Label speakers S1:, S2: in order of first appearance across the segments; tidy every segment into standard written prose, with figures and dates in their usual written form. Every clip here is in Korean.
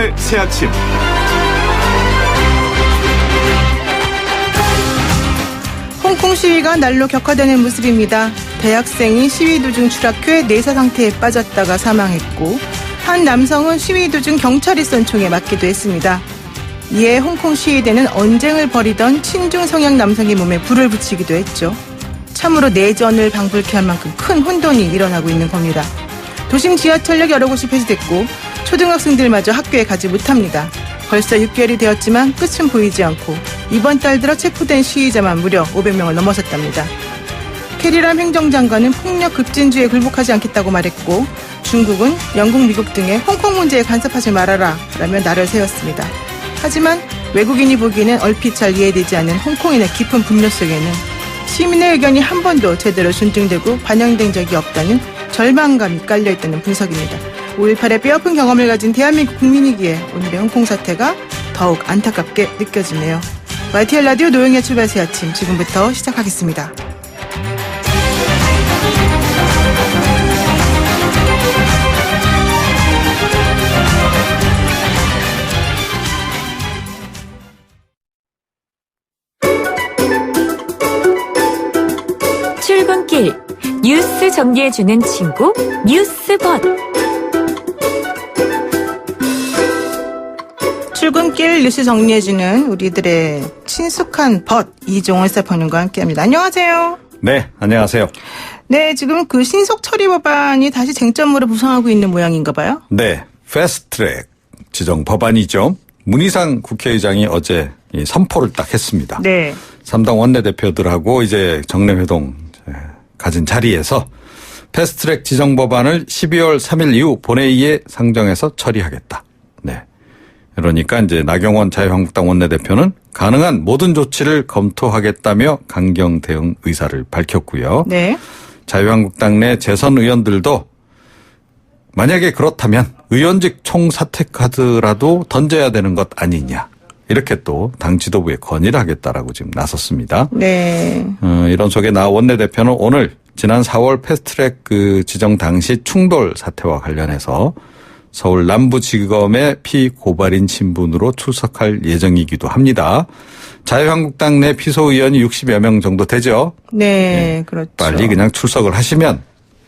S1: 출발 새아침.
S2: 홍콩 시위가 날로 격화되는 모습입니다. 대학생이 시위 도중 추락해 내사 상태에 빠졌다가 사망했고, 한 남성은 시위 도중 경찰이 쏜 총에 맞기도 했습니다. 이에 홍콩 시위대는 언쟁을 벌이던 친중 성향 남성의 몸에 불을 붙이기도 했죠. 참으로 내전을 방불케 할 만큼 큰 혼돈이 일어나고 있는 겁니다. 도심 지하철역 여러 곳이 폐쇄됐고 초등학생들마저 학교에 가지 못합니다. 벌써 6개월이 되었지만 끝은 보이지 않고 이번 달 들어 체포된 시위자만 무려 500명을 넘어섰답니다. 캐리람 행정장관은 폭력 급진주에 굴복하지 않겠다고 말했고, 중국은 영국, 미국 등의 홍콩 문제에 간섭하지 말아라 라며 날을 세웠습니다. 하지만 외국인이 보기에는 얼핏 잘 이해되지 않는 홍콩인의 깊은 분노 속에는 시민의 의견이 한 번도 제대로 존중되고 반영된 적이 없다는 절망감이 깔려있다는 분석입니다. 5.18의 뼈아픈 경험을 가진 대한민국 국민이기에 오늘의 홍콩 사태가 더욱 안타깝게 느껴지네요. YTN 라디오 노영의 출발 새 아침, 지금부터 시작하겠습니다.
S3: 출근길 뉴스 정리해주는 친구 뉴스벗.
S2: 출근길 뉴스 정리해주는 우리들의 친숙한 벗 이종원 사평론가와 함께합니다. 안녕하세요.
S1: 네, 안녕하세요.
S2: 네, 지금 그 신속 처리 법안이 다시 쟁점으로 부상하고 있는 모양인가 봐요.
S1: 네, 패스트트랙 지정 법안이죠. 문희상 국회의장이 어제 이 선포를 딱 했습니다.
S2: 네.
S1: 3당 원내대표들하고 이제 정례회동 가진 자리에서 패스트트랙 지정 법안을 12월 3일 이후 본회의에 상정해서 처리하겠다. 네. 그러니까 이제 나경원 자유한국당 원내대표는 가능한 모든 조치를 검토하겠다며 강경 대응 의사를 밝혔고요.
S2: 네.
S1: 자유한국당 내 재선 의원들도 만약에 그렇다면 의원직 총사퇴카드라도 던져야 되는 것 아니냐. 이렇게 또 당 지도부에 건의를 하겠다라고 지금 나섰습니다.
S2: 네.
S1: 이런 속에 나 원내대표는 오늘 지난 4월 패스트트랙 그 지정 당시 충돌 사태와 관련해서 서울 남부지검의 피고발인 신분으로 출석할 예정이기도 합니다. 자유한국당 내 피소의원이 60여 명 정도 되죠.
S2: 네, 그렇죠.
S1: 빨리 그냥 출석을 하시면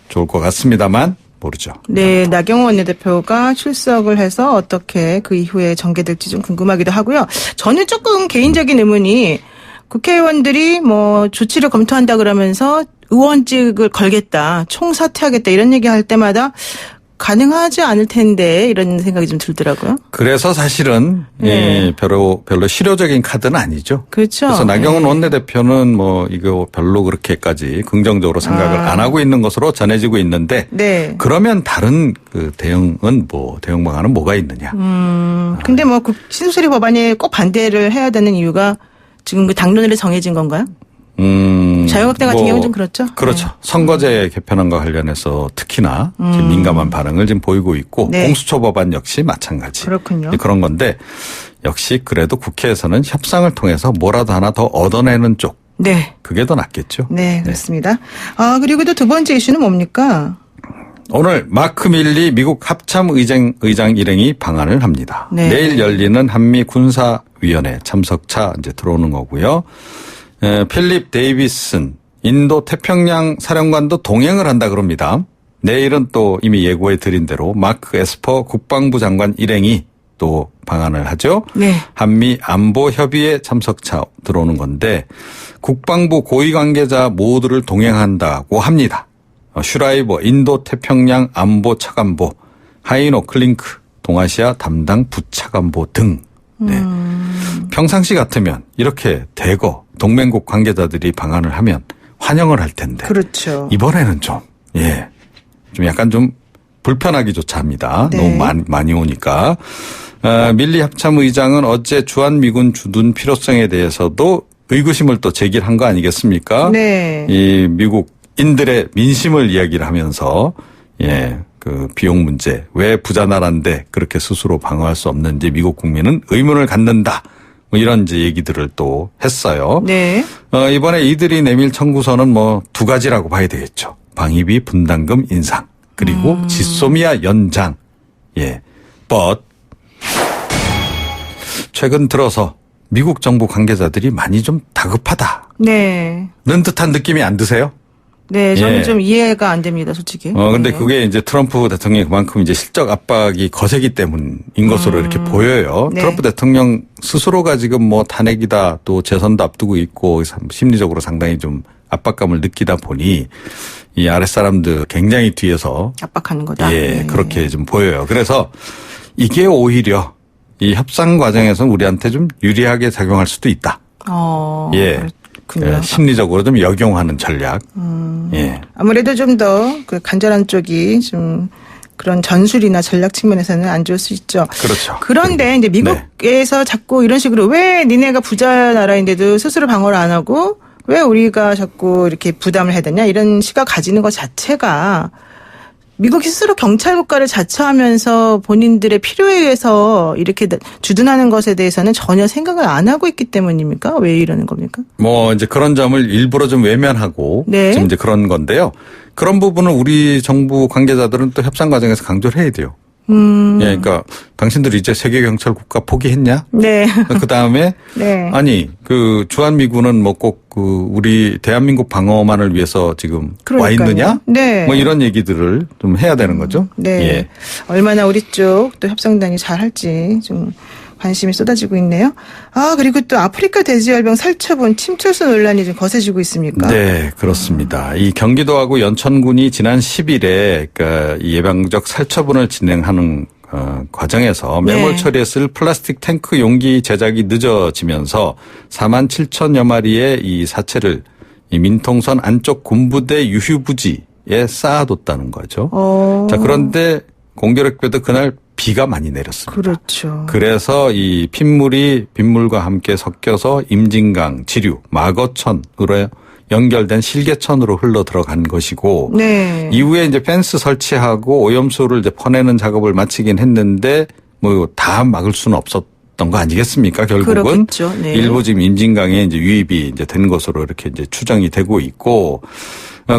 S1: 좋을 것 같습니다만 모르죠.
S2: 네, 나경원 원내대표가 출석을 해서 어떻게 그 이후에 전개될지 좀 궁금하기도 하고요. 저는 조금 개인적인 의문이 국회의원들이 뭐 조치를 검토한다 그러면서 의원직을 걸겠다, 총사퇴하겠다 이런 얘기할 때마다 가능하지 않을 텐데 이런 생각이 좀 들더라고요.
S1: 그래서 사실은
S2: 네.
S1: 별로 실효적인 카드는 아니죠.
S2: 그렇죠.
S1: 그래서 나경원
S2: 네.
S1: 원내대표는 뭐 이거 별로 그렇게까지 긍정적으로 생각을 안 하고 있는 것으로 전해지고 있는데
S2: 네.
S1: 그러면 다른 그 대응은 뭐 대응 방안은 뭐가 있느냐.
S2: 근데 뭐 신속처리 법안에 꼭 반대를 해야 되는 이유가 지금 그 당론으로 정해진 건가요? 자유한국당 같은 경우는 좀 그렇죠.
S1: 그렇죠.
S2: 네.
S1: 선거제 개편안과 관련해서 특히나 지금 민감한 반응을 지금 보이고 있고
S2: 네.
S1: 공수처 법안 역시 마찬가지.
S2: 그렇군요.
S1: 그런 건데 역시 그래도 국회에서는 협상을 통해서 뭐라도 하나 더 얻어내는 쪽.
S2: 네.
S1: 그게 더 낫겠죠.
S2: 네, 그렇습니다. 아, 그리고 또 두 번째 이슈는 뭡니까?
S1: 오늘 마크 밀리 미국 합참의장 일행이 방한을 합니다.
S2: 네.
S1: 내일 열리는 한미 군사위원회 참석차 이제 들어오는 거고요. 필립 데이비슨 인도 태평양 사령관도 동행을 한다 그럽니다. 내일은 또 이미 예고해 드린 대로 마크 에스퍼 국방부 장관 일행이 또 방한을 하죠.
S2: 네.
S1: 한미 안보 협의회 참석차 들어오는 건데 국방부 고위 관계자 모두를 동행한다고 합니다. 슈라이버 인도 태평양 안보 차관보, 하이노 클링크 동아시아 담당 부차관보 등. 네. 평상시 같으면 이렇게 대거 동맹국 관계자들이 방한을 하면 환영을 할 텐데.
S2: 그렇죠.
S1: 이번에는 좀 약간 좀 불편하기조차 합니다.
S2: 네.
S1: 너무 많이 오니까. 밀리 합참의장은 어제 주한미군 주둔 필요성에 대해서도 의구심을 또 제기한 거 아니겠습니까?
S2: 네.
S1: 이 미국인들의 민심을 이야기를 하면서 그 비용 문제, 왜 부자 나라인데 그렇게 스스로 방어할 수 없는지 미국 국민은 의문을 갖는다. 뭐 이런 이제 얘기들을 또 했어요.
S2: 네.
S1: 이번에 이들이 내밀 청구서는 뭐 두 가지라고 봐야 되겠죠. 방위비 분담금 인상 그리고 지소미아 연장. but 최근 들어서 미국 정부 관계자들이 많이 좀 다급하다는
S2: 네.
S1: 듯한 느낌이 안 드세요?
S2: 네, 저는
S1: 예.
S2: 좀 이해가 안 됩니다, 솔직히.
S1: 근데
S2: 네.
S1: 그게 이제 트럼프 대통령이 그만큼 이제 실적 압박이 거세기 때문인 것으로 이렇게 보여요.
S2: 네.
S1: 트럼프 대통령 스스로가 지금 뭐 탄핵이다 또 재선도 앞두고 있고 심리적으로 상당히 좀 압박감을 느끼다 보니 이 아랫사람들 굉장히 뒤에서
S2: 압박하는 거다.
S1: 예,
S2: 네.
S1: 그렇게 좀 보여요. 그래서 이게 오히려 이 협상 과정에서는 우리한테 좀 유리하게 작용할 수도 있다. 예.
S2: 그렇군요.
S1: 예, 심리적으로 좀 역용하는 전략. 예.
S2: 아무래도 좀 더 그 간절한 쪽이 좀 그런 전술이나 전략 측면에서는 안 좋을 수 있죠.
S1: 그렇죠.
S2: 그런데 이제 미국에서 자꾸 이런 식으로 왜 니네가 부자 나라인데도 스스로 방어를 안 하고 왜 우리가 자꾸 이렇게 부담을 해야 되냐 이런 시각 가지는 것 자체가 미국이 스스로 경찰 국가를 자처하면서 본인들의 필요에 의해서 이렇게 주둔하는 것에 대해서는 전혀 생각을 안 하고 있기 때문입니까? 왜 이러는 겁니까?
S1: 뭐 이제 그런 점을 일부러 좀 외면하고
S2: 네.
S1: 지금 이제 그런 건데요. 그런 부분을 우리 정부 관계자들은 또 협상 과정에서 강조를 해야 돼요. 예, 그러니까 당신들이 이제 세계 경찰 국가 포기했냐?
S2: 네.
S1: 그 다음에
S2: 네.
S1: 아니 그 주한미군은 뭐 꼭 그 우리 대한민국 방어만을 위해서 지금 와
S2: 그러니까요.
S1: 있느냐?
S2: 네.
S1: 뭐 이런 얘기들을 좀 해야 되는 거죠.
S2: 네.
S1: 예.
S2: 얼마나 우리 쪽 또 협상단이 잘 할지 좀 관심이 쏟아지고 있네요. 아, 그리고 또 아프리카 돼지열병 살처분 침투수 논란이 좀 거세지고 있습니까?
S1: 네, 그렇습니다. 이 경기도하고 연천군이 지난 10일에 그러니까 이 예방적 살처분을 진행하는 과정에서 매몰
S2: 네.
S1: 처리에 쓸 플라스틱 탱크 용기 제작이 늦어지면서 4만 7천여 마리의 이 사체를 이 민통선 안쪽 군부대 유휴부지에 쌓아뒀다는 거죠. 자, 그런데 공교롭게도 그날 비가 많이 내렸습니다.
S2: 그렇죠.
S1: 그래서 이 핏물이 빗물과 함께 섞여서 임진강, 지류, 마거천으로 연결된 실개천으로 흘러 들어간 것이고
S2: 네.
S1: 이후에 이제 펜스 설치하고 오염수를 이제 퍼내는 작업을 마치긴 했는데 뭐 다 막을 수는 없었던 거 아니겠습니까? 결국은
S2: 그렇겠죠. 네.
S1: 일부 지금 임진강에 이제 유입이 이제 된 것으로 이렇게 이제 추정이 되고 있고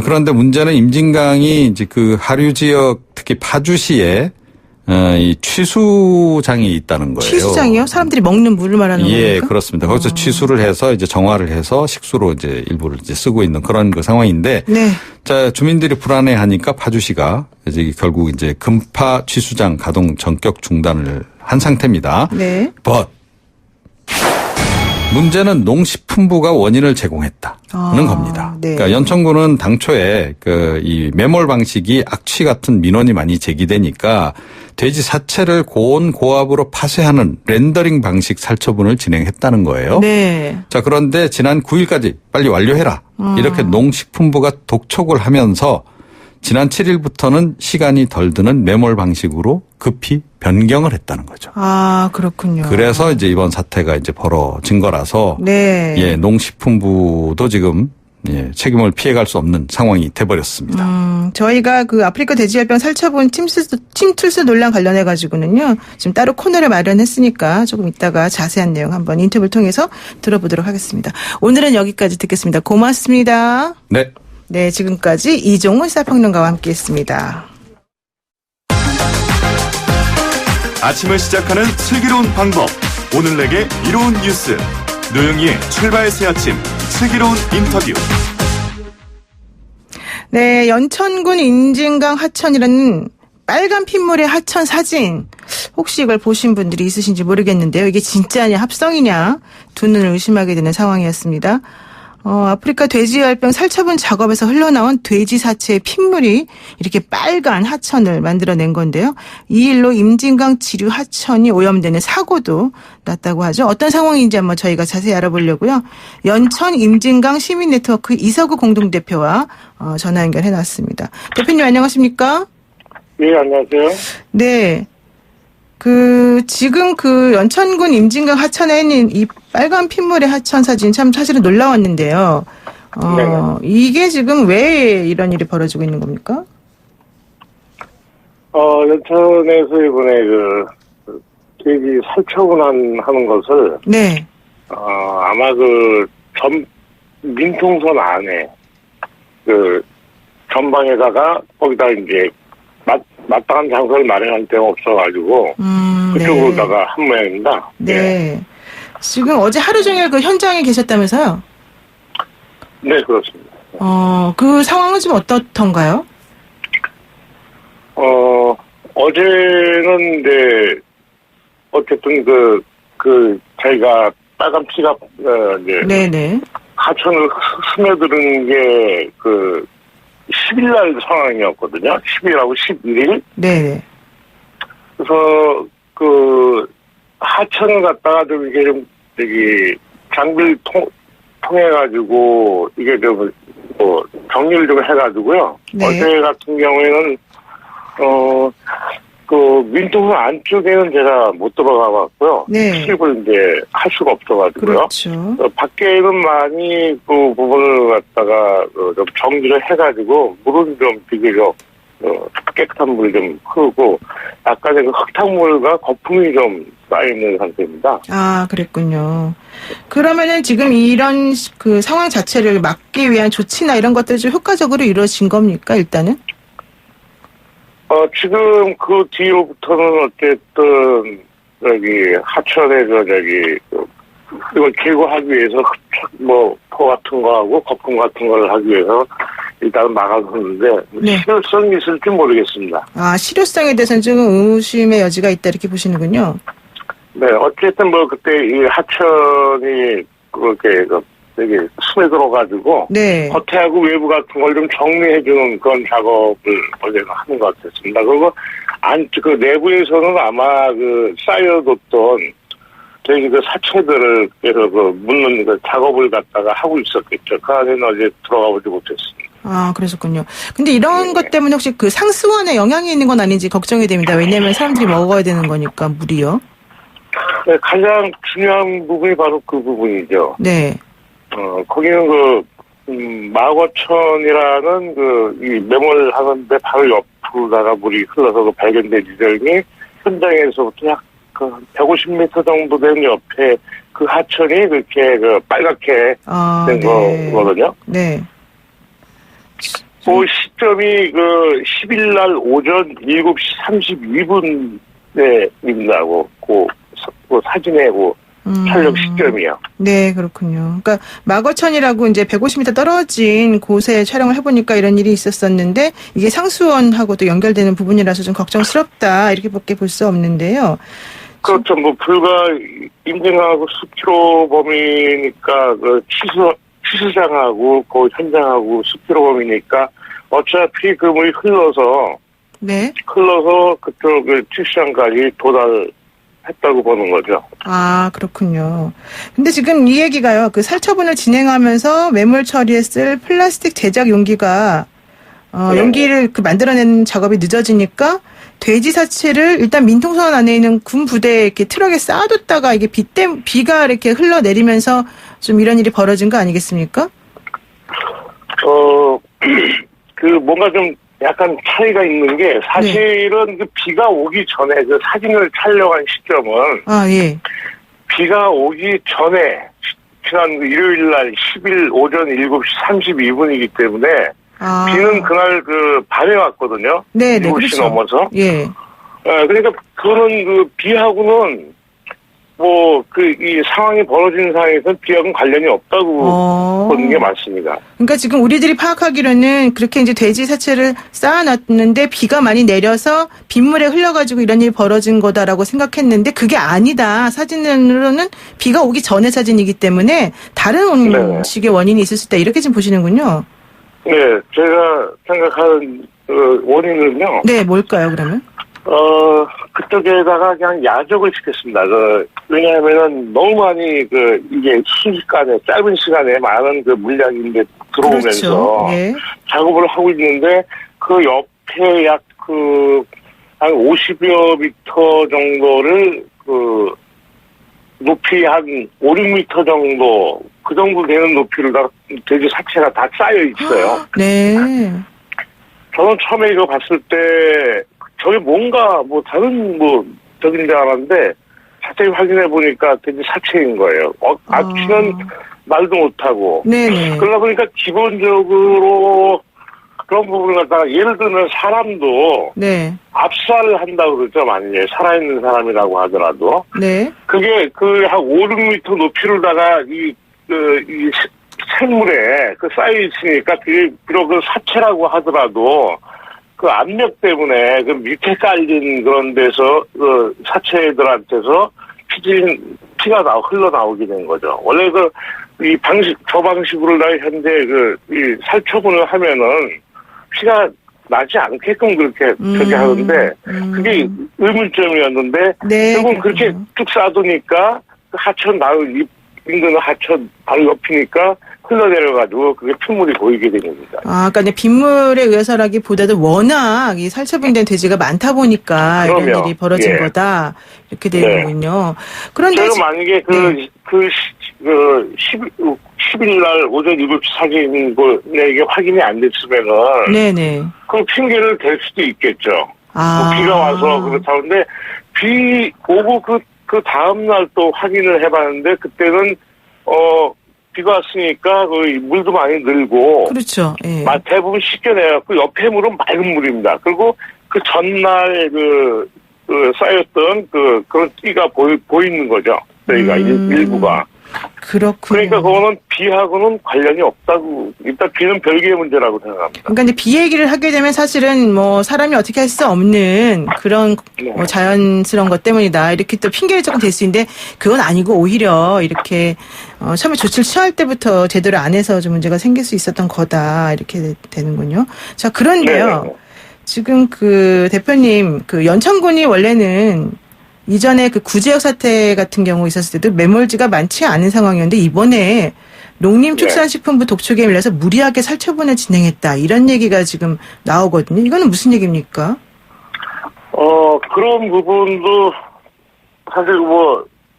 S1: 그런데 문제는 임진강이 이제 그 하류 지역 특히 파주시에 이 취수장이 있다는 거예요.
S2: 취수장이요? 사람들이 먹는 물을 말하는 겁니까?
S1: 예, 그렇습니다. 거기서 취수를 해서 이제 정화를 해서 식수로 이제 일부를 이제 쓰고 있는 그런 그 상황인데.
S2: 네.
S1: 자, 주민들이 불안해하니까 파주시가 이제 결국 이제 금파 취수장 가동 전격 중단을 한 상태입니다.
S2: 네.
S1: But 문제는 농식품부가 원인을 제공했다는 겁니다.
S2: 네.
S1: 그러니까 연천군은 당초에 그 이 매몰 방식이 악취 같은 민원이 많이 제기되니까 돼지 사체를 고온 고압으로 파쇄하는 렌더링 방식 살처분을 진행했다는 거예요.
S2: 네.
S1: 자, 그런데 지난 9일까지 빨리 완료해라. 이렇게 농식품부가 독촉을 하면서 지난 7일부터는 시간이 덜 드는 매몰 방식으로 급히 변경을 했다는 거죠.
S2: 아, 그렇군요.
S1: 그래서 이제 이번 사태가 이제 벌어진 거라서
S2: 네.
S1: 예, 농식품부도 지금 예, 책임을 피해갈 수 없는 상황이 돼버렸습니다.
S2: 저희가 그 아프리카 돼지열병 살처분 침투수 논란 관련해 가지고는요. 지금 따로 코너를 마련했으니까 조금 이따가 자세한 내용 한번 인터뷰를 통해서 들어보도록 하겠습니다. 오늘은 여기까지 듣겠습니다. 고맙습니다.
S1: 네.
S2: 네, 지금까지 이종훈 시사평론가와 함께했습니다.
S4: 아침을 시작하는 슬기로운 방법. 오늘 내게 이로운 뉴스. 노영희의 출발 새 아침. 슬기로운 인터뷰.
S2: 네, 연천군 임진강 하천이라는 빨간 핏물의 하천 사진. 혹시 이걸 보신 분들이 있으신지 모르겠는데요. 이게 진짜냐 합성이냐 두 눈을 의심하게 되는 상황이었습니다. 아프리카 돼지열병 살처분 작업에서 흘러나온 돼지 사체의 핏물이 이렇게 빨간 하천을 만들어낸 건데요. 이 일로 임진강 지류 하천이 오염되는 사고도 났다고 하죠. 어떤 상황인지 한번 저희가 자세히 알아보려고요. 연천 임진강 시민네트워크 이서구 공동대표와 전화 연결해놨습니다. 대표님 안녕하십니까?
S5: 네, 안녕하세요.
S2: 네. 지금 연천군 임진강 하천에 있는 이 빨간 핏물의 하천 사진 참 사실은 놀라웠는데요. 이게 지금 왜 이런 일이 벌어지고 있는 겁니까?
S5: 연천에서 이번에 돼지 살처분하는 것을,
S2: 네.
S5: 아마 민통선 안에, 전방에다가, 거기다 이제, 마땅한 장소를 마련할 데가 없어가지고, 그쪽으로다가 한 모양입니다.
S2: 네. 지금 어제 하루 종일 그 현장에 계셨다면서요?
S5: 네, 그렇습니다.
S2: 그 상황은 좀 어떻던가요?
S5: 어제는 이제 어쨌든 저희가 빨간 피가 이제
S2: 네네.
S5: 하천을 스며드는 게 10일 날 상황이었거든요. 10일하고 11일.
S2: 네네.
S5: 그래서 하천을 갖다가 좀 이게 좀 장비를 통해가지고 이게 좀 정리를 좀 해가지고요.
S2: 네.
S5: 어제 같은 경우에는 민통선 안쪽에는 제가 못 들어가 봤고요.
S2: 네.
S5: 출입을 이제 할 수가 없어가지고요.
S2: 그렇죠.
S5: 밖에는 많이 그 부분을 갖다가 좀 정리를 해가지고 물은 좀 비교적 깨끗한 물이 좀 흐르고 약간의 흙탕물과 거품이 좀 쌓여있는 상태입니다.
S2: 아, 그랬군요. 그러면은 지금 이런 그 상황 자체를 막기 위한 조치나 이런 것들이 좀 효과적으로 이루어진 겁니까, 일단은?
S5: 지금 그 뒤로부터는 어쨌든 하천에서 이걸 제거하기 위해서 포 같은 거하고 거품 같은 걸 하기 위해서 일단은 막아섰는데
S2: 네.
S5: 실효성이 있을지 모르겠습니다.
S2: 아, 실효성에 대해서는 조금 의심의 여지가 있다 이렇게 보시는군요.
S5: 네, 어쨌든 그때 이 하천이 그렇게 되게 스며들어가지고
S2: 네.
S5: 겉에하고 외부 같은 걸 좀 정리해주는 그런 작업을 어제는 하는 것 같았습니다. 그리고 내부에서는 아마 쌓여뒀던 저희 사체들을 그래서 묻는 작업을 갖다가 하고 있었겠죠. 그 안에는 어제 들어가 보지 못했습니다.
S2: 아, 그러셨군요. 근데 이런
S5: 네.
S2: 것 때문에 혹시 그 상수원에 영향이 있는 건 아닌지 걱정이 됩니다. 왜냐하면 사람들이 먹어야 되는 거니까, 물이요.
S5: 네, 가장 중요한 부분이 바로 그 부분이죠.
S2: 네.
S5: 거기는 마거천이라는 이 매몰하는데 바로 옆으로다가 물이 흘러서 발견된 지점이 현장에서부터 약 150m 정도 되는 옆에 그 하천이 그렇게 빨갛게 된
S2: 네.
S5: 거거든요.
S2: 네.
S5: 그 시점이 10일 날 오전 7시 32분에 입니다고 그 사진에 촬영 시점이요.
S2: 네, 그렇군요. 그러니까 마거천이라고 이제 150m 떨어진 곳에 촬영을 해보니까 이런 일이 있었었는데 이게 상수원하고도 연결되는 부분이라서 좀 걱정스럽다 이렇게밖에 볼 수 없는데요.
S5: 그렇죠. 불과 인증하고 10km 범위니까 취수장하고 그 현장하고 10km 범위니까 어차피 그 물이 흘러서 그쪽 취수장까지 도달했다고 보는 거죠.
S2: 아, 그렇군요. 근데 지금 이 얘기가요. 그 살처분을 진행하면서 매몰 처리에 쓸 플라스틱 제작 용기가
S5: 네.
S2: 용기를 만들어내는 작업이 늦어지니까 돼지 사체를 일단 민통선 안에 있는 군 부대에 이렇게 트럭에 쌓아뒀다가 이게 비가 이렇게 흘러내리면서 좀 이런 일이 벌어진 거 아니겠습니까?
S5: 뭔가 좀 약간 차이가 있는 게 사실은 비가 오기 전에 사진을 촬영한 시점은
S2: 예.
S5: 비가 오기 전에 지난 일요일 날 10일 오전 7시 32분이기 때문에 비는 그날 밤에 왔거든요.
S2: 네,
S5: 7시
S2: 그렇죠.
S5: 넘어서.
S2: 예.
S5: 그러니까 그거는 비하고는 이 상황이 벌어진 상황에서는 비하고는 관련이 없다고 보는 게 맞습니다.
S2: 그러니까 지금 우리들이 파악하기로는 그렇게 이제 돼지 사체를 쌓아놨는데 비가 많이 내려서 빗물에 흘러가지고 이런 일이 벌어진 거다라고 생각했는데 그게 아니다. 사진으로는 비가 오기 전의 사진이기 때문에 다른 식의 원인이 있을 수 있다. 이렇게 좀 보시는군요.
S5: 네, 제가 생각하는 원인은요.
S2: 네, 뭘까요, 그러면?
S5: 그쪽에다가 그냥 야적을 시켰습니다. 왜냐하면은 너무 많이 이게 순식간에, 짧은 시간에 많은 물량인데 들어오면서
S2: 그렇죠. 예.
S5: 작업을 하고 있는데 그 옆에 약 한 50여 미터 정도를 높이 한 5, 6미터 정도, 그 정도 되는 높이를 다 돼지 사체가 다 쌓여 있어요.
S2: 네.
S5: 저는 처음에 이거 봤을 때 저게 뭔가 다른 저긴 줄 알았는데 자세히 확인해 보니까 돼지 사체인 거예요. 앞치는 말도 못하고.
S2: 네네.
S5: 그러다 보니까 기본적으로 그런 부분을 갖다가 예를 들면 사람도
S2: 네.
S5: 압살을 한다고 그러죠. 만약에 살아있는 사람이라고 하더라도.
S2: 네.
S5: 그게 한 5, 6m 높이로다가 이 샘물에 쌓여 있으니까 그게 비록 그 사체라고 하더라도 그 압력 때문에 그 밑에 깔린 그런 데서 그 사체들한테서 피가 흘러나오게 된 거죠. 원래 저 방식으로 현재 이 살처분을 하면은 피가 나지 않게끔 그렇게 하는데 그게 의문점이었는데
S2: 네,
S5: 결국 그렇게 쭉 쏴두니까 그 하천 인근 하천 바로 옆이니까 흘러내려가지고 그게 핏물이 보이게 된 겁니다.
S2: 그러니까 이제 빗물에 의해서라기보다도 워낙 이 살처분된 돼지가 많다 보니까
S5: 그럼요.
S2: 이런 일이 벌어진
S5: 예.
S2: 거다 이렇게 되는군요. 그런데
S5: 제가 만약에 10일 날 오전 7시 사진인 이게 확인이 안 됐으면은
S2: 네네.
S5: 그 핑계를 댈 수도 있겠죠. 비가 와서 그렇다는데 비 오고 그 다음 날 또 확인을 해봤는데 그때는 비가 왔으니까 물도 많이 늘고
S2: 그렇죠. 예.
S5: 대부분 씻겨내갖고 옆에 물은 맑은 물입니다. 그리고 그 전날 쌓였던 그런 띠가 보이는 거죠. 저희가 일부가.
S2: 그렇군요.
S5: 그러니까 그거는 비하고는 관련이 없다고. 일단 비는 별개의 문제라고 생각합니다.
S2: 그러니까 이제 비 얘기를 하게 되면 사실은 사람이 어떻게 할 수 없는 그런 자연스러운 것 때문이다. 이렇게 또 핑계를 조금 댈 수 있는데 그건 아니고 오히려 이렇게 처음에 조치를 취할 때부터 제대로 안 해서 좀 문제가 생길 수 있었던 거다. 이렇게 되는군요. 자, 그런데요.
S5: 네.
S2: 지금 대표님 연천군이 원래는 이전에 구지역 사태 같은 경우 있었을 때도 매몰지가 많지 않은 상황이었는데 이번에 농림축산식품부 독촉에 밀려서 무리하게 살처분을 진행했다. 이런 얘기가 지금 나오거든요. 이거는 무슨 얘기입니까?
S5: 그런 부분도 사실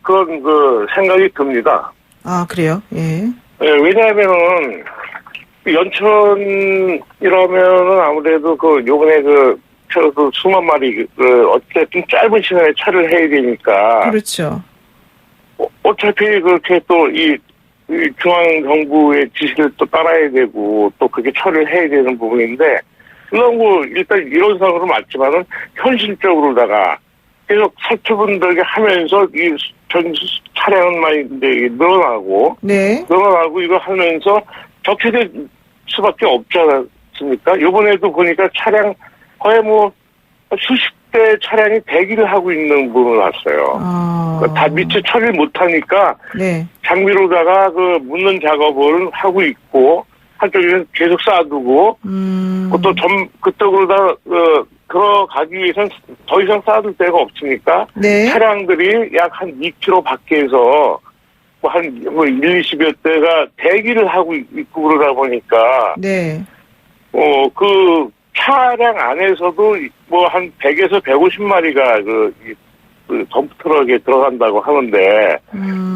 S5: 그런 생각이 듭니다.
S2: 아, 그래요? 예.
S5: 예, 왜냐하면은 연천 아무래도 요번에 수만 마리 어쨌든 짧은 시간에 처리를 해야 되니까.
S2: 그렇죠.
S5: 어차피 그렇게 또 이 중앙정부의 지시를 또 따라야 되고 또 그렇게 처리를 해야 되는 부분인데 그건 일단 이론상으로 맞지만은 현실적으로다가 계속 살처분들게 하면서 이 전 차량은 많이 이제 늘어나고 이거 하면서 적체될 수밖에 없지 않습니까? 이번에도 보니까 차량 거의 수십 대 차량이 대기를 하고 있는 부분을 봤어요. 다 미처 처리를 못하니까 장비로다가 묻는 작업을 하고 있고 한쪽에는 계속 쌓아두고 또 그쪽으로다 들어가기 위해서는 더 이상 쌓아둘 데가 없으니까 차량들이 약 한 2km 밖에서 한 20여 대가 대기를 하고 있고 그러다 보니까 차량 안에서도 한 100에서 150마리가 덤프트럭에 들어간다고 하는데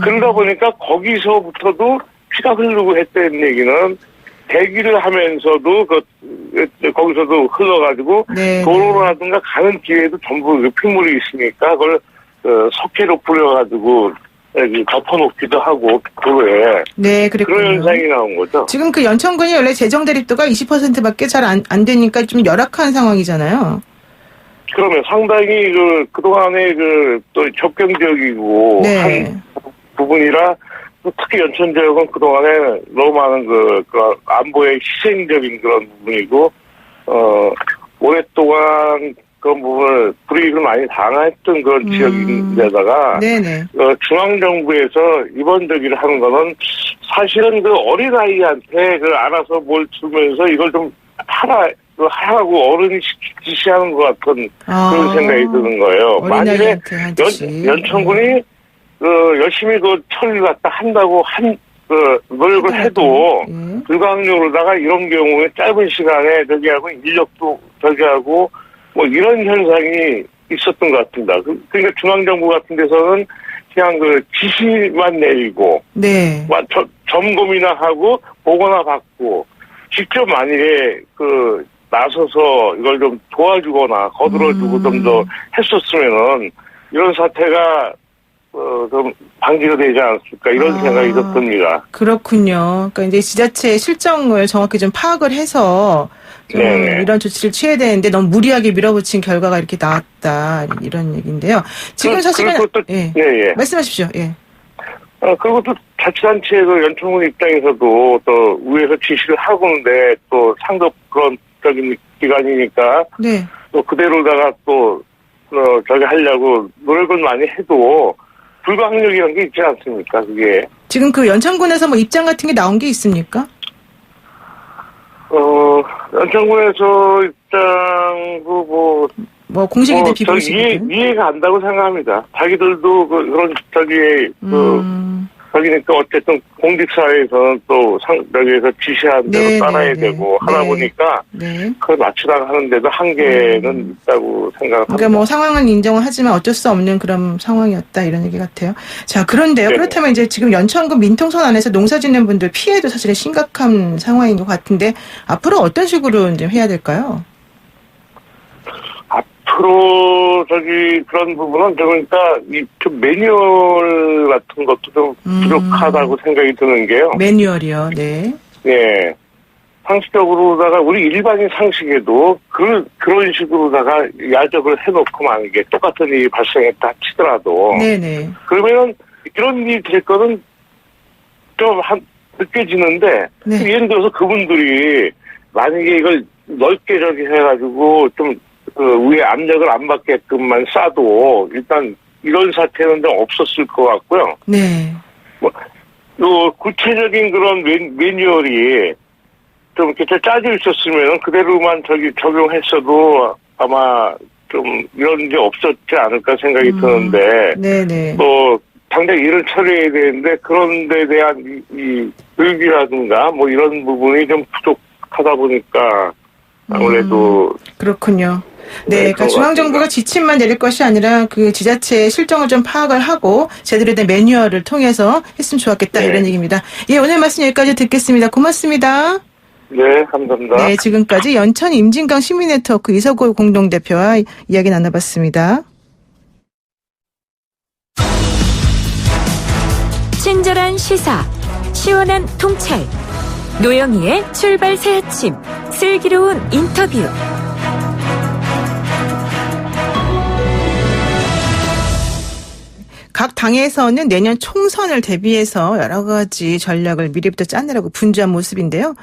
S5: 그러다 보니까 거기서부터도 피가 흐르고 했다는 얘기는 대기를 하면서도 거기서도 흘러가지고 도로라든가 가는 길에도 전부 핏물이 있으니까 그걸 석회로 뿌려가지고 덮어놓기도 하고 도로에 그런 현상이 나온 거죠.
S2: 지금 연천군이 원래 재정 대립도가 20%밖에 잘 안 되니까 좀 열악한 상황이잖아요.
S5: 그러면 상당히 그동안에 또 접경지역이고 한 부분이라 특히 연천 지역은 그동안에 너무 많은 안보의 희생적인 그런 부분이고 오랫동안 그런 부분을 불이익을 많이 당했던 그런 지역인데다가 중앙정부에서 이번 저기를 하는 거는 사실은 어린아이한테 알아서 뭘 주면서 이걸 좀 하라고 어른이 지시하는 것 같은 그런 생각이 드는 거예요. 만약에 연천군이 열심히 처리를 갖다 한다고 노력을 해도 불가항력으로다가 이런 경우에 짧은 시간에 저기하고 인력도 저기하고 이런 현상이 있었던 것 같습니다. 그러니까 중앙정부 같은 데서는 그냥 지시만 내리고 점검이나 하고 보고나 받고 직접 만일에 나서서 이걸 좀 도와주거나 거들어주고 좀 더 했었으면은 이런 사태가 좀 방지가 되지 않았을까 이런 생각이 좀 듭니다.
S2: 그렇군요. 그러니까 이제 지자체의 실정을 정확히 좀 파악을 해서 좀
S5: 네네.
S2: 이런 조치를 취해야 되는데 너무 무리하게 밀어붙인 결과가 이렇게 나왔다 이런 얘기인데요. 지금 사실은
S5: 그리고 또,
S2: 예.
S5: 예.
S2: 말씀하십시오. 예.
S5: 그리고 또 자치단체의 그 연천군 입장에서도 또 위에서 지시를 하고는데 또 상급 그런 적인 기관이니까
S2: 네.
S5: 또 그대로다가 또 저기 하려고 노력을 많이 해도 불가항력이라는 게 있지 않습니까? 그게
S2: 지금 그 연천군에서 뭐 입장 같은 게 나온 게 있습니까?
S5: 연천군에서 입장도
S2: 뭐 공식이든 비공식이든.
S5: 이해가 안다고 생각합니다. 자기들도 그런 저기니까 어쨌든 공직사회에서는 또 여기에서 지시한 대로
S2: 네,
S5: 따라야
S2: 네,
S5: 되고
S2: 네.
S5: 하다 보니까
S2: 네.
S5: 그걸 맞추다가 하는데도 한계는 있다고 생각합니다.
S2: 그러니까 뭐 상황은 인정을 하지만 어쩔 수 없는 그런 상황이었다 이런 얘기 같아요. 자, 그런데요.
S5: 네.
S2: 그렇다면 이제 지금 연천군 민통선 안에서 농사 짓는 분들 피해도 사실은 심각한 상황인 것 같은데 앞으로 어떤 식으로 이제 해야 될까요?
S5: 앞으로 그런 부분은 그러니까 좀 매뉴얼 같은 것도 좀 부족하다고 생각이 드는 게요.
S2: 매뉴얼이요. 네.
S5: 예. 상식적으로다가 우리 일반인 상식에도 그런 식으로다가 야적을 해놓고 만약에 게 똑같은 일이 발생했다 치더라도
S2: 네네.
S5: 그러면 이런 일이 될 거는 좀 느껴지는데
S2: 네.
S5: 예를 들어서 그분들이 만약에 이걸 넓게 저기 해가지고 좀 위에 압력을 안 받게끔만 싸도 일단 이런 사태는 좀 없었을 것 같고요.
S2: 네.
S5: 구체적인 그런 매뉴얼이 좀 이렇게 짜져 있었으면 그대로만 적용했어도 아마 좀 이런 게 없었지 않을까 생각이 드는데
S2: 네네.
S5: 또 당장 일을 처리해야 되는데 그런 데 대한 이 의지라든가 뭐 이런 부분이 좀 부족하다 보니까 아무래도
S2: 그렇군요. 네,
S5: 네,
S2: 그러니까
S5: 그런 것
S2: 중앙정부가
S5: 같습니다.
S2: 지침만 내릴 것이 아니라 그 지자체의 실정을 좀 파악을 하고 제대로 된 매뉴얼을 통해서 했으면 좋았겠다
S5: 네.
S2: 이런 얘기입니다. 예, 오늘 말씀 여기까지 듣겠습니다. 고맙습니다.
S5: 네, 감사합니다.
S2: 네, 지금까지 연천 임진강 시민네트워크 이석호 공동대표와 이야기 나눠봤습니다.
S3: 친절한 시사, 시원한 통찰, 노영희의 출발 새 아침, 슬기로운 인터뷰.
S2: 각 당에서는 내년 총선을 대비해서 여러 가지 전략을 미리부터 짜내라고 분주한 모습인데요.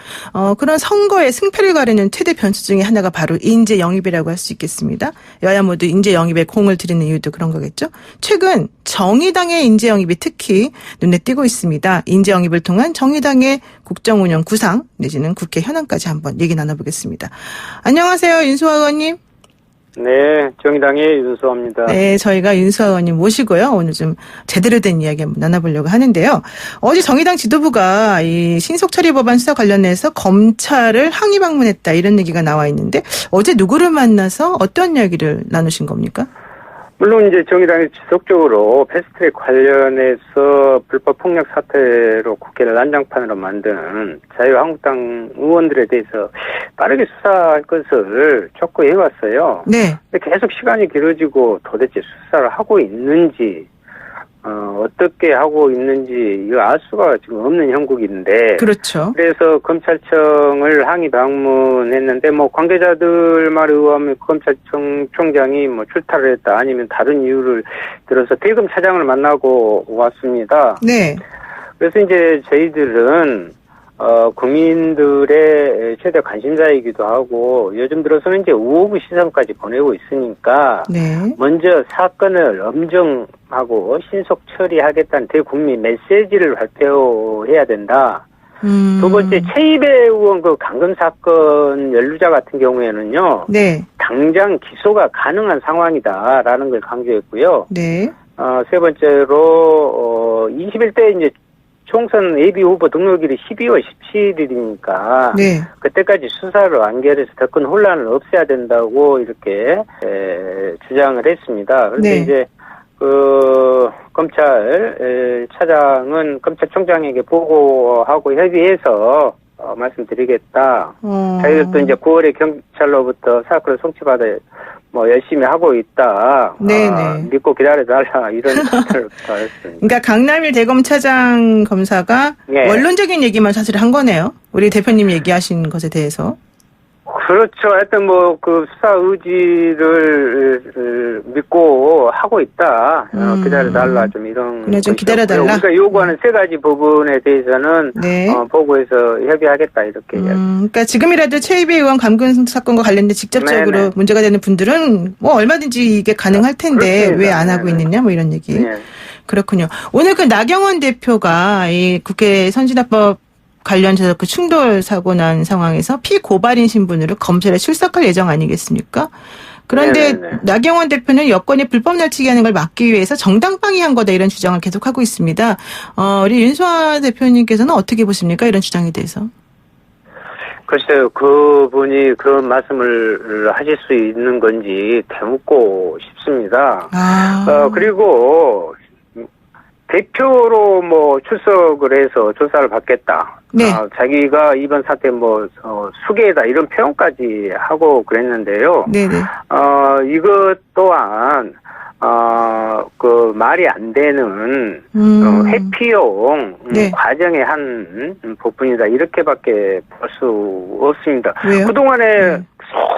S2: 그런 선거의 승패를 가르는 최대 변수 중에 하나가 바로 인재 영입이라고 할 수 있겠습니다. 여야 모두 인재 영입에 공을 들이는 이유도 그런 거겠죠. 최근 정의당의 인재 영입이 특히 눈에 띄고 있습니다. 인재 영입을 통한 정의당의 국정운영 구상 내지는 국회 현안까지 한번 얘기 나눠보겠습니다. 안녕하세요, 윤수아 의원님.
S6: 네, 정의당의 윤수호입니다.
S2: 네, 저희가 윤수아 의원님 모시고요. 오늘 좀 제대로 된 이야기 한번 나눠보려고 하는데요. 어제 정의당 지도부가 이 신속처리 법안 수사 관련해서 검찰을 항의 방문했다 이런 얘기가 나와 있는데 어제 누구를 만나서 어떤 이야기를 나누신 겁니까?
S6: 물론 이제 정의당이 지속적으로 패스트트랙 관련해서 불법 폭력 사태로 국회를 난장판으로 만드는 자유한국당 의원들에 대해서 빠르게 수사할 것을 촉구해 왔어요.
S2: 네.
S6: 근데 계속 시간이 길어지고 도대체 수사를 하고 있는지 어떻게 하고 있는지 이거 알 수가 지금 없는 형국인데.
S2: 그렇죠.
S6: 그래서 검찰청을 항의 방문했는데 뭐 관계자들 말에 의하면 검찰청 총장이 뭐 출타를 했다 아니면 다른 이유를 들어서 대검 차장을 만나고 왔습니다.
S2: 네.
S6: 그래서 이제 저희들은 국민들의 최대 관심사이기도 하고 요즘 들어서는 이제 우호부 시선까지 보내고 있으니까
S2: 네.
S6: 먼저 사건을 엄정하고 신속 처리하겠다는 대국민 메시지를 발표해야 된다. 두 번째 최이배 의원 그 강금 사건 연루자 같은 경우에는요.
S2: 네.
S6: 당장 기소가 가능한 상황이다라는 걸 강조했고요.
S2: 네.
S6: 세 번째로 21대 이제 총선 예비 후보 등록일이 12월 17일이니까
S2: 네.
S6: 그때까지 수사를 완결해서 더 큰 혼란을 없애야 된다고 이렇게 주장을 했습니다. 그런데
S2: 네.
S6: 이제 검찰 차장은 검찰총장에게 보고하고 협의해서 말씀드리겠다. 저희들도 이제 9월에 경찰로부터 사건을 송치받아 열심히 하고 있다.
S2: 네네.
S6: 믿고 기다려달라 이런 말을 했습니다.
S2: 그러니까 강남일 대검차장 검사가
S6: 예.
S2: 원론적인 얘기만 사실 한 거네요. 우리 대표님 얘기하신 것에 대해서.
S6: 그렇죠. 하여튼 그 수사 의지를 믿고 하고 있다. 기다려달라 좀 이런.
S2: 그냥 좀 기다려달라.
S6: 우리가 요구하는 세 가지 부분에 대해서는
S2: 네.
S6: 보고해서 협의하겠다 이렇게.
S2: 그러니까 지금이라도 최이배 의원 감금 사건과 관련된 직접적으로
S6: 네네.
S2: 문제가 되는 분들은 얼마든지 이게 가능할 텐데 왜 안 하고
S6: 네네.
S2: 있느냐 이런 얘기.
S6: 네.
S2: 그렇군요. 오늘 그 나경원 대표가 이 국회 선진화법 관련해서 그 충돌 사고 난 상황에서 피고발인 신분으로 검찰에 출석할 예정 아니겠습니까? 그런데
S6: 네네네.
S2: 나경원 대표는 여권이 불법 날치기 하는 걸 막기 위해서 정당방위한 거다 이런 주장을 계속하고 있습니다. 우리 윤소아 대표님께서는 어떻게 보십니까? 이런 주장에 대해서.
S6: 글쎄요, 그분이 그런 말씀을 하실 수 있는 건지 되묻고 싶습니다. 그리고 대표로 출석을 해서 조사를 받겠다.
S2: 네.
S6: 자기가 이번 사태 수계다 이런 표현까지 하고 그랬는데요.
S2: 네네.
S6: 이것 또한 말이 안 되는 회피용
S2: 네.
S6: 과정의 한 부분이다 이렇게밖에 볼 수 없습니다.
S2: 왜요?
S6: 그동안에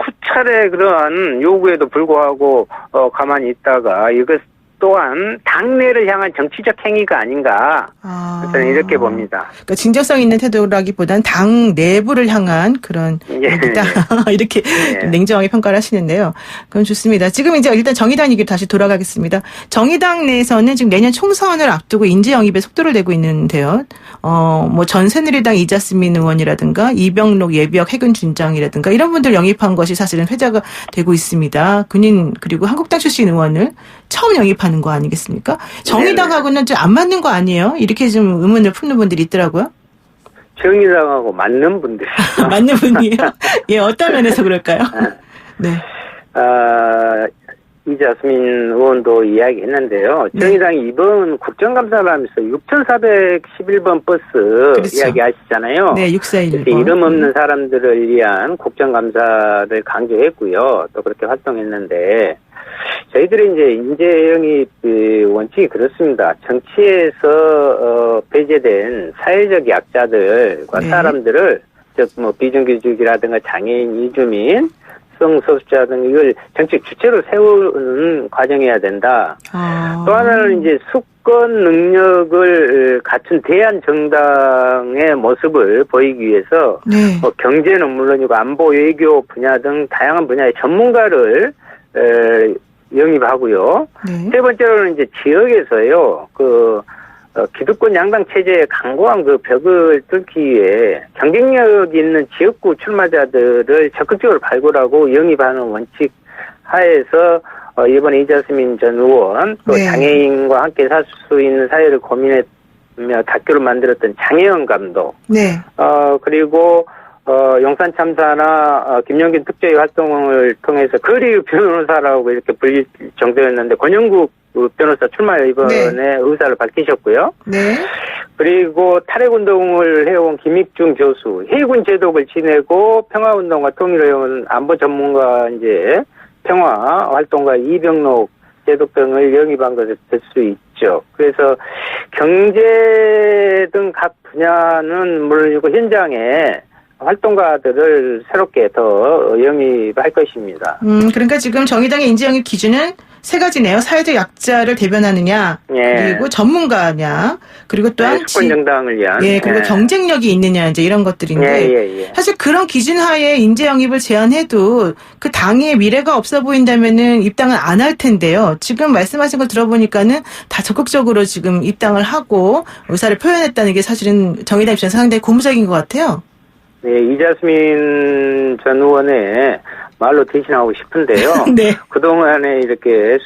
S6: 수차례 그러한 요구에도 불구하고 가만히 있다가 이것 또한 당내를 향한 정치적 행위가 아닌가 저는 이렇게 봅니다.
S2: 그러니까 진정성 있는 태도라기보단 당 내부를 향한 그런 얘기다. 이렇게 냉정하게 평가를 하시는데요. 그럼 좋습니다. 지금 이제 일단 정의당 얘기로 다시 돌아가겠습니다. 정의당 내에서는 지금 내년 총선을 앞두고 인재 영입에 속도를 내고 있는데요. 전 새누리당 이자스민 의원이라든가 이병록 예비역 해군 준장이라든가 이런 분들 영입한 것이 사실은 회자가 되고 있습니다. 군인 그리고 한국당 출신 의원을 처음 영입하는 거 아니겠습니까? 정의당하고는 좀 안 맞는 거 아니에요? 이렇게 좀 의문을 품는 분들이 있더라고요.
S6: 정의당하고 맞는 분들.
S2: 맞는 분이에요? 예, 어떤 면에서 그럴까요? 네.
S6: 이자스민 의원도 이야기했는데요.
S2: 네.
S6: 정의당이 이번 국정감사를 하면서 6411번 버스
S2: 그렇죠.
S6: 이야기하시잖아요.
S2: 네, 641번.
S6: 이름 없는 사람들을 위한 국정감사를 강조했고요. 또 그렇게 활동했는데 저희들이 이제 인재 영입 원칙이 그렇습니다. 정치에서 배제된 사회적 약자들과
S2: 네.
S6: 사람들을 즉 비정규직이라든가 장애인, 이주민, 성소수자 등 이걸 정책 주체로 세우는 과정이어야 된다. 또 하나는 이제 수권 능력을 갖춘 대한 정당의 모습을 보이기 위해서
S2: 네.
S6: 경제는 물론이고 안보, 외교 분야 등 다양한 분야의 전문가를 영입하고요.
S2: 네.
S6: 세 번째로는 이제 지역에서요, 기득권 양당 체제의 강고한 벽을 뚫기 위해 경쟁력 있는 지역구 출마자들을 적극적으로 발굴하고 영입하는 원칙 하에서 이번에 이자스민 전 의원 또
S2: 네.
S6: 장애인과 함께 살 수 있는 사회를 고민했며 다큐를 만들었던 장혜영 감독,
S2: 네.
S6: 그리고 용산 참사나 김영균 특조위 활동을 통해서 거리 변호사라고 이렇게 불릴 정도였는데 권영국 변호사 출마요 이번에
S2: 네.
S6: 의사를 밝히셨고요.
S2: 네.
S6: 그리고 탈핵운동을 해온 김익중 교수, 해군 제독을 지내고 평화운동과 통일을 해온 안보 전문가 이제 평화활동가 이병록 제독등을 영입한 것을 될 수 있죠. 그래서 경제 등 각 분야는 물론이고 현장에 활동가들을 새롭게 더 영입할 것입니다.
S2: 그러니까 지금 정의당의 인재 영입 기준은 세 가지네요. 사회적 약자를 대변하느냐,
S6: 예.
S2: 그리고 전문가냐, 그리고 또한
S6: 수권 정당을 위한.
S2: 예, 그리고
S6: 예.
S2: 경쟁력이 있느냐 이제 이런 것들인데
S6: 예.
S2: 사실 그런 기준 하에 인재 영입을 제한해도 그 당의 미래가 없어 보인다면은 입당을 안 할 텐데요. 지금 말씀하신 걸 들어보니까는 다 적극적으로 지금 입당을 하고 의사를 표현했다는 게 사실은 정의당 입장에서 상당히 고무적인 것 같아요.
S6: 네, 이자스민 전 의원의 말로 대신하고 싶은데요.
S2: 네.
S6: 그동안에 이렇게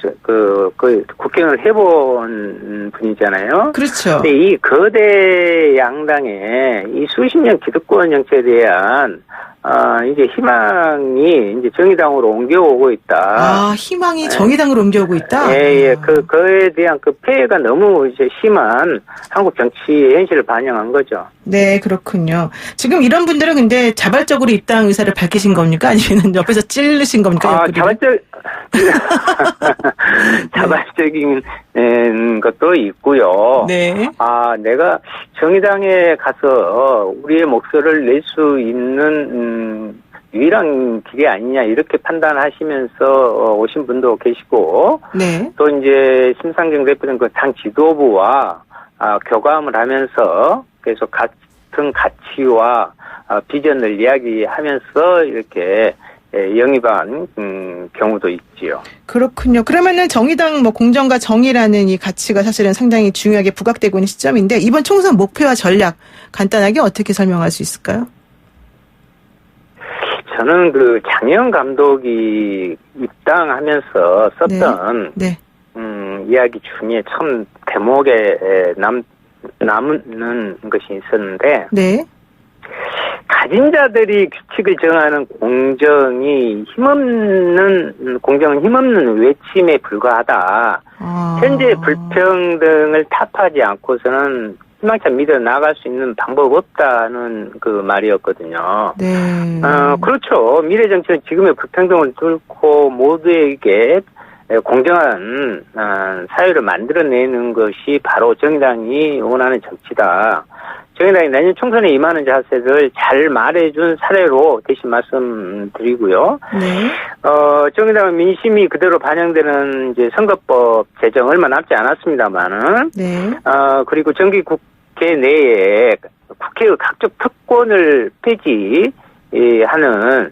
S6: 국회의원을 해본 분이잖아요.
S2: 그렇죠.
S6: 근데 이 거대 양당의 이 수십 년 기득권 정치에 대한 이제 희망이 이제 정의당으로 옮겨오고 있다.
S2: 희망이 정의당으로 옮겨오고 있다?
S6: 예. 그거에 대한 그 폐해가 너무 이제 심한 한국 정치의 현실을 반영한 거죠.
S2: 네, 그렇군요. 지금 이런 분들은 근데 자발적으로 입당 의사를 밝히신 겁니까? 아니면 옆에서 찌르신 겁니까?
S6: 자발적인 것도 있고요.
S2: 네.
S6: 내가 정의당에 가서 우리의 목소리를 낼 수 있는 유일한 길이 아니냐 이렇게 판단하시면서 오신 분도 계시고,
S2: 네.
S6: 또 이제 심상정 대표는 그 당 지도부와 교감을 하면서 계속 같은 가치와 비전을 이야기하면서 이렇게 영입한 경우도 있지요.
S2: 그렇군요. 그러면은 정의당 공정과 정의라는 이 가치가 사실은 상당히 중요하게 부각되고 있는 시점인데 이번 총선 목표와 전략 간단하게 어떻게 설명할 수 있을까요?
S6: 저는 그 장영 감독이 입당하면서 썼던
S2: 네.
S6: 이야기 중에 참 대목에 남는 것이 있었는데,
S2: 네.
S6: 가진 자들이 규칙을 정하는 공정은 힘없는 외침에 불과하다. 현재 불평등을 타파하지 않고서는 희망찬 미래로 나아갈 수 있는 방법 없다는 그 말이었거든요.
S2: 네.
S6: 그렇죠. 미래 정치는 지금의 불평등을 뚫고 모두에게 공정한 사회를 만들어내는 것이 바로 정의당이 원하는 정치다. 정의당이 내년 총선에 임하는 자세를 잘 말해준 사례로 대신 말씀드리고요.
S2: 네.
S6: 정의당은 민심이 그대로 반영되는 이제 선거법 제정 얼마 남지 않았습니다만은,
S2: 네.
S6: 그리고 정기국회 내에 국회의 각종 특권을 폐지하는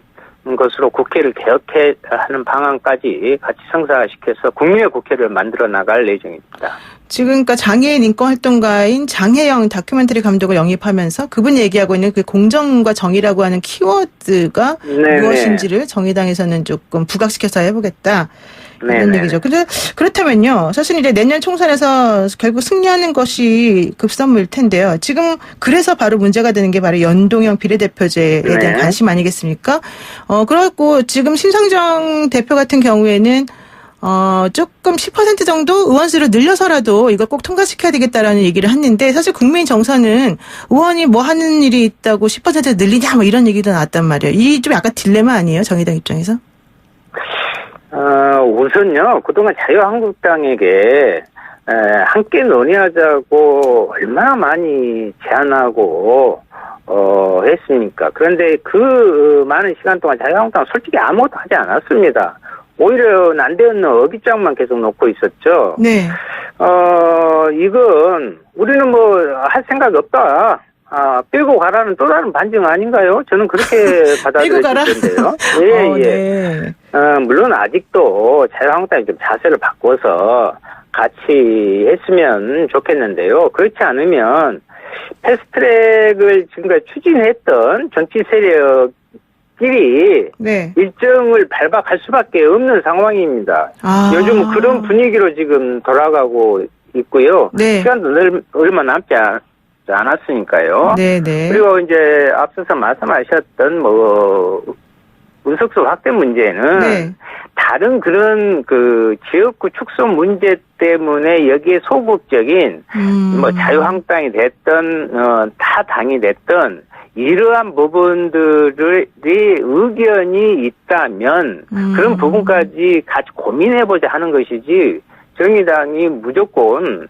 S6: 것으로 국회를 개혁하는 방안까지 같이 성사시켜서 국민의 국회를 만들어 나갈 예정입니다.
S2: 지금 그러니까 장애인 인권 활동가인 장혜영 다큐멘터리 감독을 영입하면서 그분이 얘기하고 있는 그 공정과 정의라고 하는 키워드가
S6: 네네.
S2: 무엇인지를 정의당에서는 조금 부각시켜서 해보겠다. 이런
S6: 네네.
S2: 얘기죠. 근데 그렇다면요. 사실 이제 내년 총선에서 결국 승리하는 것이 급선무일 텐데요. 지금 그래서 바로 문제가 되는 게 바로 연동형 비례대표제에 대한
S6: 네.
S2: 관심 아니겠습니까? 그래갖고 지금 심상정 대표 같은 경우에는 조금 10% 정도 의원수를 늘려서라도 이걸 꼭 통과시켜야 되겠다라는 얘기를 했는데 사실 국민 정서는 의원이 뭐 하는 일이 있다고 10% 늘리냐 뭐 이런 얘기도 나왔단 말이에요. 이 좀 약간 딜레마 아니에요? 정의당 입장에서?
S6: 우선요, 그동안 자유한국당에게 함께 논의하자고 얼마나 많이 제안하고 했습니까? 그런데 그 많은 시간 동안 자유한국당은 솔직히 아무것도 하지 않았습니다. 오히려 난데없는 어깃장만 계속 놓고 있었죠.
S2: 네.
S6: 이건 우리는 뭐 할 생각이 없다. 끌고 가라는 또 다른 반증 아닌가요? 저는 그렇게 받아들였는데요. 예.
S2: 네.
S6: 물론 아직도 자유한국당이 좀 자세를 바꿔서 같이 했으면 좋겠는데요. 그렇지 않으면 패스트트랙을 지금까지 추진했던 정치 세력끼리
S2: 네.
S6: 일정을 밟아갈 수밖에 없는 상황입니다. 요즘 그런 분위기로 지금 돌아가고 있고요.
S2: 네.
S6: 시간도 얼마 남지 않았으니까요.
S2: 네네.
S6: 그리고 이제 앞서서 말씀하셨던 의석수 확대 문제는
S2: 네.
S6: 다른 그런 그 지역구 축소 문제 때문에 여기에 소극적인 자유한국당이 됐던 타 당이 됐던 이러한 부분들의 의견이 있다면 그런 부분까지 같이 고민해보자 하는 것이지 정의당이 무조건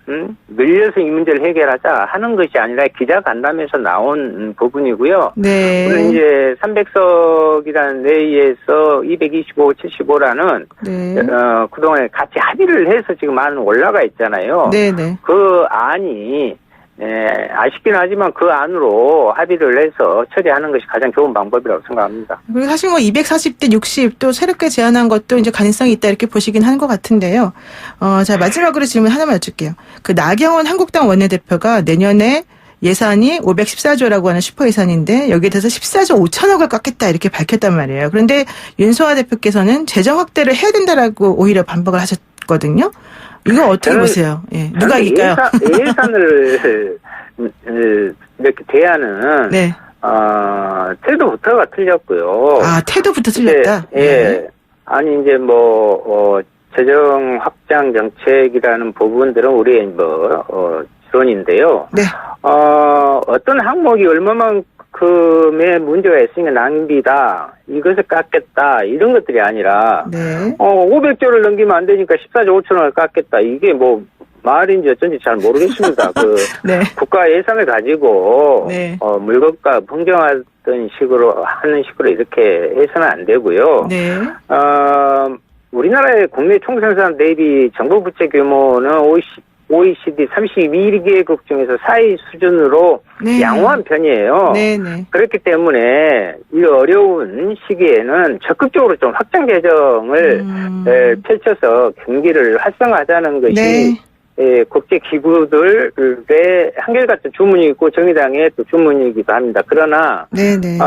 S6: 늘려서 이 문제를 해결하자 하는 것이 아니라 기자간담회에서 나온 부분이고요.
S2: 네.
S6: 물론 이제 300석이라는 내에서 225, 75라는
S2: 네.
S6: 그동안에 같이 합의를 해서 지금 안은 올라가 있잖아요.
S2: 네네.
S6: 그 안이 아쉽긴 하지만 그 안으로 합의를 해서 처리하는 것이 가장 좋은 방법이라고 생각합니다.
S2: 그리고 사실 240대 60 또 새롭게 제안한 것도 이제 가능성이 있다 이렇게 보시긴 한 것 같은데요. 자, 마지막으로 질문 하나만 여쭐게요. 그 나경원 한국당 원내대표가 내년에 예산이 514조라고 하는 슈퍼 예산인데 여기에 대해서 14조 5천억을 깎겠다 이렇게 밝혔단 말이에요. 그런데 윤소아 대표께서는 재정 확대를 해야 된다라고 오히려 반박을 하셨거든요. 이거 어떻게 보세요? 예. 누가 이길까요?
S6: 예산을 이렇게 대안은
S2: 네.
S6: 태도부터가 틀렸고요.
S2: 아, 태도부터 틀렸다?
S6: 예. 아니, 이제 재정 확장 정책이라는 부분들은 우리의 지론인데요.
S2: 네.
S6: 어떤 항목이 얼마만큼의 문제가 있으니까 낭비다, 이것을 깎겠다, 이런 것들이 아니라,
S2: 네.
S6: 500조를 넘기면 안 되니까 14조 5천원을 깎겠다. 이게 말인지 어쩐지 잘 모르겠습니다.
S2: 네.
S6: 국가 예산을 가지고,
S2: 네.
S6: 물것과 평정하던 하는 식으로 이렇게 해서는 안 되고요.
S2: 네.
S6: 우리나라의 국내 총생산 대비 정부 부채 규모는 OECD 32개국 중에서 4위 수준으로
S2: 네.
S6: 양호한 편이에요.
S2: 네네.
S6: 그렇기 때문에 이 어려운 시기에는 적극적으로 좀 확장 재정을 펼쳐서 경기를 활성화하자는 것이
S2: 네.
S6: 국제 기구들의 한결같은 주문이 있고 정의당의 또 주문이기도 합니다. 그러나
S2: 네네.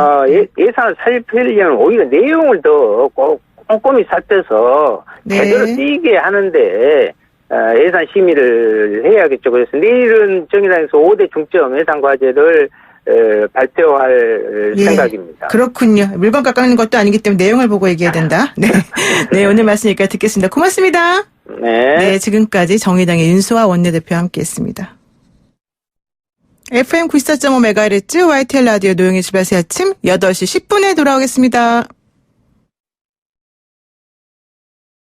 S6: 예산을 살피려면 오히려 내용을 더 꼼꼼히 살펴서
S2: 네.
S6: 제대로 쓰이게 하는데 예산 심의를 해야겠죠. 그래서 내일은 정의당에서 5대 중점 예산 과제를 발표할 생각입니다.
S2: 그렇군요. 물건 깎는 것도 아니기 때문에 내용을 보고 얘기해야 된다. 네. 네, 오늘 말씀 여기까지 듣겠습니다. 고맙습니다.
S6: 네.
S2: 네, 지금까지 정의당의 윤수아 원내대표와 함께했습니다. FM 94.5MHz YTL 라디오 노영의 주발새 아침 8시 10분에 돌아오겠습니다.